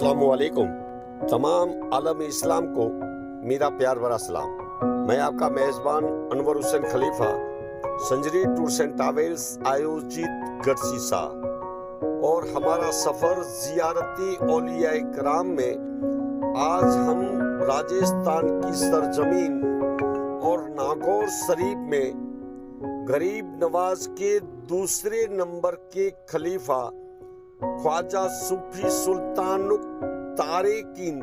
अस्सलामुअलैकुम। तमाम आलम इस्लाम को मेरा प्यार भरा सलाम। मैं आपका मेज़बान अनवर हुसैन खलीफा, संजरी टूर्स एंड ट्रैवल्स आयोजित गढ़सीसा और हमारा सफ़र ज़ियारती औलिया कराम में। आज हम राजस्थान की सरजमीन और नागौर शरीफ में गरीब नवाज के दूसरे नंबर के खलीफा ख्वाजा सूफी सुल्तानुक तारेकीन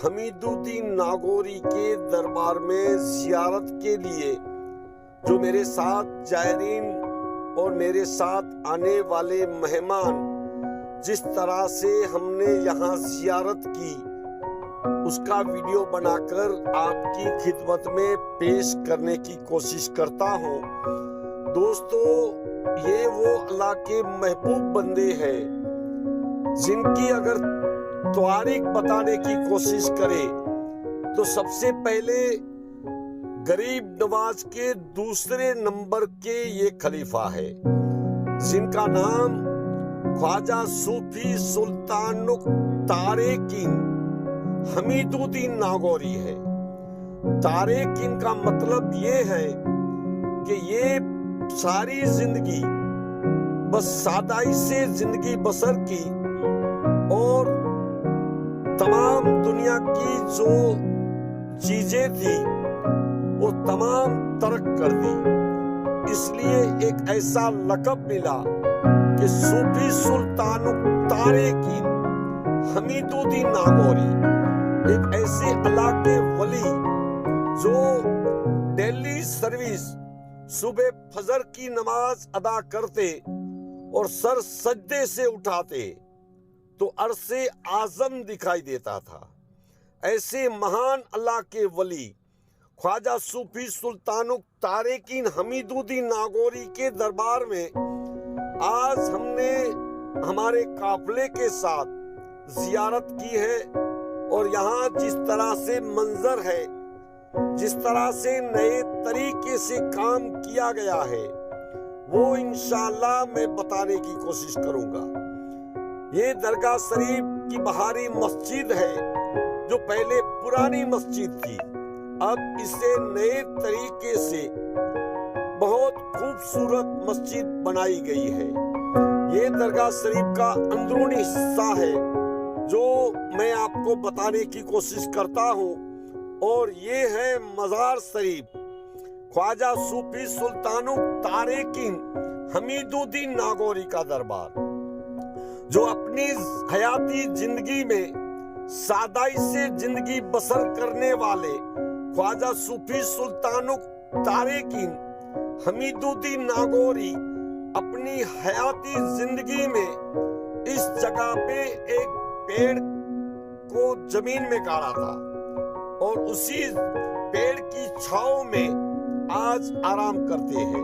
हमीदुद्दीन नागौरी के दरबार में ज़ियारत के लिए जो मेरे साथ जायरीन और मेरे साथ आने वाले मेहमान जिस तरह से हमने यहाँ ज़ियारत की उसका वीडियो बनाकर आपकी खिदमत में पेश करने की कोशिश करता हूँ। दोस्तों, ये वो अल्लाह के महबूब बंदे हैं जिनकी अगर तारीख बताने की कोशिश करें तो सबसे पहले गरीब नवाज के दूसरे नंबर के ये खलीफा है जिनका नाम ख्वाजा सूफी सुल्तानुक तारेकीन हमीदुद्दीन नागौरी है। तारेकीन का मतलब ये है कि ये सारी जिंदगी बस सादाई से जिंदगी बसर की और तमाम दुनिया की जो चीजें थी वो तमाम तर्क कर दी। इसलिए एक ऐसा लक़ब मिला कि सूफी सुल्तानुक तारेकीन हमीदुद्दीन नागौरी, एक ऐसे अल्लाह के वली जो डेली सर्विस सुबह फजर की नमाज अदा करते और सर सजदे से उठाते तो अरसे आजम दिखाई देता था। ऐसे महान अल्लाह के वली ख्वाजा सूफी सुल्तानुक तारेकीन हमीदुद्दीन नागौरी के दरबार में आज हमने हमारे काफले के साथ जियारत की है और यहाँ जिस तरह से मंजर है, जिस तरह से नए तरीके से काम किया गया है वो इंशाअल्लाह मैं बताने की कोशिश करूंगा। ये दरगाह शरीफ की बाहरी मस्जिद है जो पहले पुरानी मस्जिद थी, अब इसे नए तरीके से बहुत खूबसूरत मस्जिद बनाई गई है। ये दरगाह शरीफ का अंदरूनी हिस्सा है जो मैं आपको बताने की कोशिश करता हूँ और ये है मज़ार शरीफ ख्वाजा सूफी सुल्तानुक तारेकीन हमीदुद्दीन नागौरी का दरबार, जो अपनी हयाती जिंदगी में सादाई से जिंदगी बसर करने वाले ख्वाजा सूफी सुल्तानुक तारेकीन हमीदुद्दीन नागौरी अपनी हयाती जिंदगी में इस जगह पे एक पेड़ को जमीन में गाड़ा था और उसी पेड़ की छांव में आज आराम करते हैं।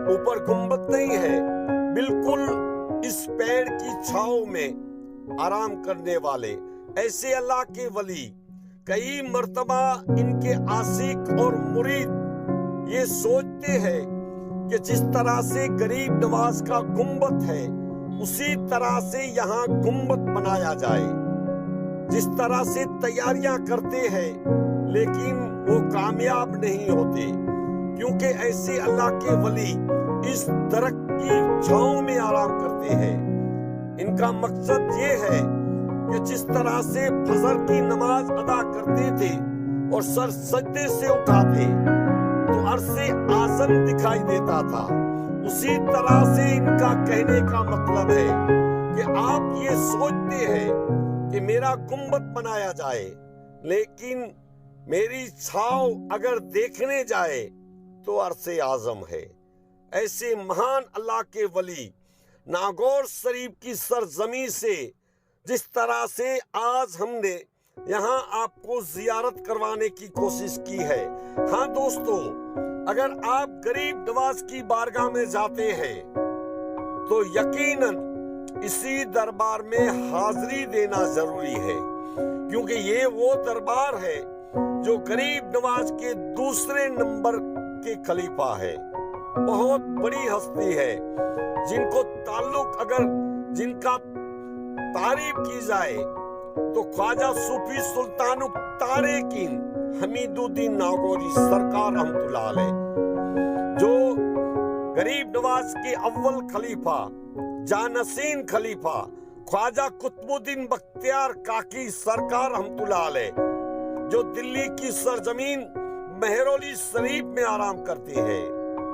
ऊपर गुंबद नहीं है, बिल्कुल इस पेड़ की छांव में आराम करने वाले ऐसे अल्लाह के वली कई मर्तबा इनके आशिक और मुरीद ये सोचते हैं कि जिस तरह से गरीब नवाज का गुंबद है उसी तरह से यहाँ गुंबद बनाया जाए। जिस तरह से तैयारियां करते हैं लेकिन वो कामयाब नहीं होते क्योंकि ऐसे अल्लाह के वली इस दरख्त की छांव में आराम करते हैं। इनका मकसद ये है कि जिस तरह से फजर की नमाज अदा करते थे और सर सजदे से उठाते तो अरसे आजम दिखाई देता था, उसी तरह से इनका कहने का मतलब है कि आप ये सोचते हैं कि मेरा गुंबद बनाया जाए लेकिन मेरी छांव अगर देखने जाए तो अरसे आजम है। ऐसे महान अल्लाह के वली नागौर शरीफ की सरजमी से जिस तरह से आज हमने यहाँ आपको जियारत करवाने की कोशिश की है। हाँ दोस्तों, अगर आप गरीब नवाज की बारगाह में जाते हैं तो यकीनन इसी दरबार में हाजिरी देना जरूरी है क्योंकि ये वो दरबार है जो गरीब नवाज के दूसरे नंबर के खलीफा है। बहुत बड़ी हस्ती है जिनको ताल्लुक अगर जिनका तारीफ की जाए तो ख्वाजा सूफी सुल्तान तारिकीन हमीदुद्दीन नागौरी सरकार रहमतुल्लाह अलैह, जो गरीब नवाज के अव्वल खलीफा जानसीन खलीफा ख्वाजा कुतुबुद्दीन बख्तियार काकी सरकार रहमतुल्लाह अलैह, जो दिल्ली की सरजमीन मेहरौली शरीफ में आराम करते हैं।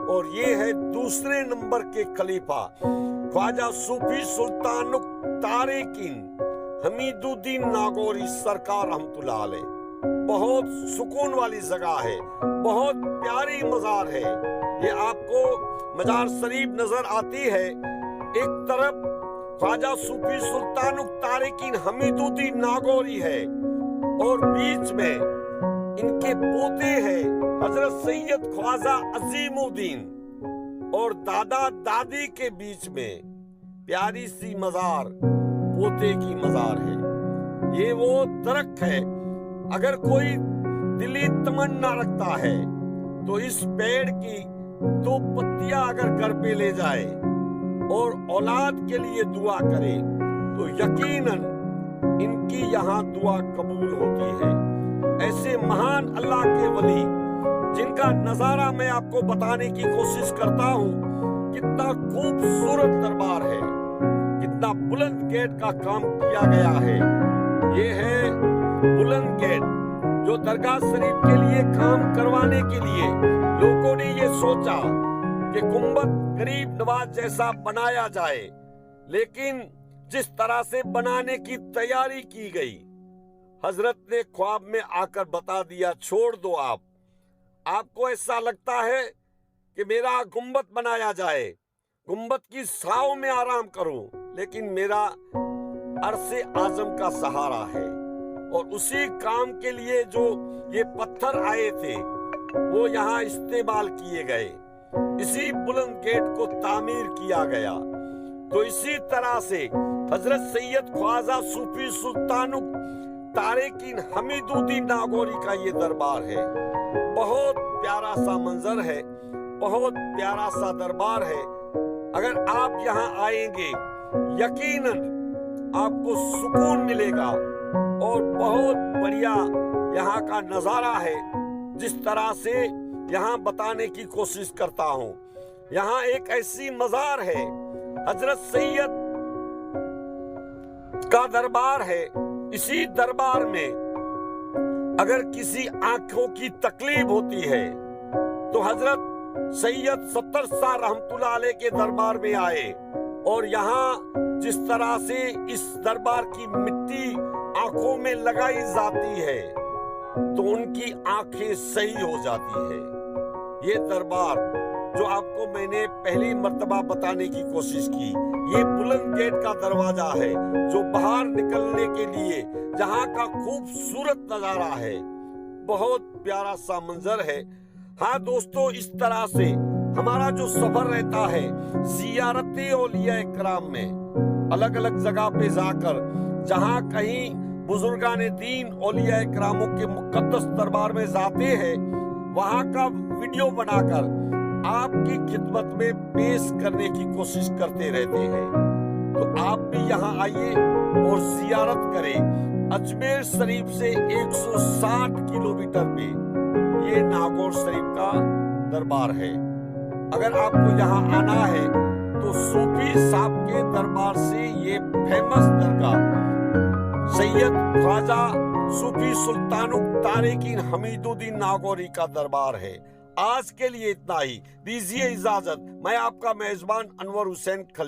और ये है दूसरे नंबर के खलीफा ख्वाजा सूफी सुल्तान तारिकीन हमीदुद्दीन नागौरी सरकार रहमतुल्लाह अलैह। बहुत सुकून वाली जगह है, बहुत प्यारी मजार है। ये आपको मजार शरीफ नजर आती है। एक तरफ ख्वाजा सूफी सुल्तान तारिकीन हमीदुद्दीन नागौरी है और बीच में इनके पोते हैं हजरत सैयद ख्वाजा अजीमुद्दीन, और दादा दादी के बीच में प्यारी सी मजार पोते की मजार है। ये वो दरख्त है, अगर कोई दिली तमन्ना रखता है तो इस पेड़ की 2 पत्तियां अगर घर पे ले जाए और औलाद के लिए दुआ करे तो यकीनन इनकी यहाँ दुआ कबूल होती है। ऐसे महान अल्लाह के वली जिनका नजारा मैं आपको बताने की कोशिश करता हूँ। कितना खूबसूरत दरबार है, कितना बुलंद गेट का काम किया गया है। ये है बुलंद गेट जो दरगाह शरीफ के लिए काम करवाने के लिए लोगों ने ये सोचा कि गुंबद गरीब नवाज जैसा बनाया जाए, लेकिन जिस तरह से बनाने की तैयारी की गई, हजरत ने ख्वाब में आकर बता दिया, छोड़ दो आपको ऐसा लगता है कि मेरा गुंबद बनाया जाए, गुंबद की छांव में आराम करूं, लेकिन मेरा अरसे आजम का सहारा है। और उसी काम के लिए जो ये पत्थर आए थे वो यहाँ इस्तेमाल किए गए, इसी बुलंद गेट को तामीर किया गया। तो इसी तरह से हजरत सैयद ख्वाजा सूफी सुल्तान तारिकीन हमीदुद्दीन नागौरी का ये दरबार है। बहुत प्यारा सा मंजर है, बहुत प्यारा सा दरबार है। अगर आप यहाँ आएंगे यकीनन आपको सुकून मिलेगा और बहुत बढ़िया यहाँ का नजारा है। जिस तरह से यहाँ बताने की कोशिश करता हूँ, यहाँ एक ऐसी मजार है, हजरत सैयद का दरबार है। इसी दरबार में अगर किसी आंखों की तकलीफ होती है तो हजरत सैयद 70 साल रहमतुल्लाह अलैह के दरबार में आए, और यहाँ जिस तरह से इस दरबार की मिट्टी आंखों में लगाई जाती है तो उनकी आंखें सही हो जाती है। ये दरबार जो आपको मैंने पहली मर्तबा बताने की कोशिश की, ये बुलंद गेट का दरवाजा है जो बाहर निकलने के लिए जहाँ का खूबसूरत नजारा है, बहुत प्यारा सा मंजर है। हाँ दोस्तों, इस तरह से हमारा जो सफर रहता है ज़ियारत औलिया इकराम में, अलग अलग जगह पे जाकर जहाँ कहीं बुजुर्गान दीन औलिया इकरामों के मुकद्दस दरबार में जाते हैं, वहाँ का वीडियो बनाकर आपकी खिदमत में पेश करने की कोशिश करते रहते हैं। तो आप भी यहाँ आइए और जियारत करें। अजमेर शरीफ से 160 किलोमीटर पे ये नागौर शरीफ का दरबार है। अगर आपको यहाँ आना है तो सूफी साहब के दरबार से ये फेमस दरगाह सैयद ख्वाजा सूफी सुल्तान तारिकीन हमीदुद्दीन नागौरी का दरबार है। आज के लिए इतना ही, दीजिए इजाजत। मैं आपका मेजबान अनवर हुसैन खलीफा।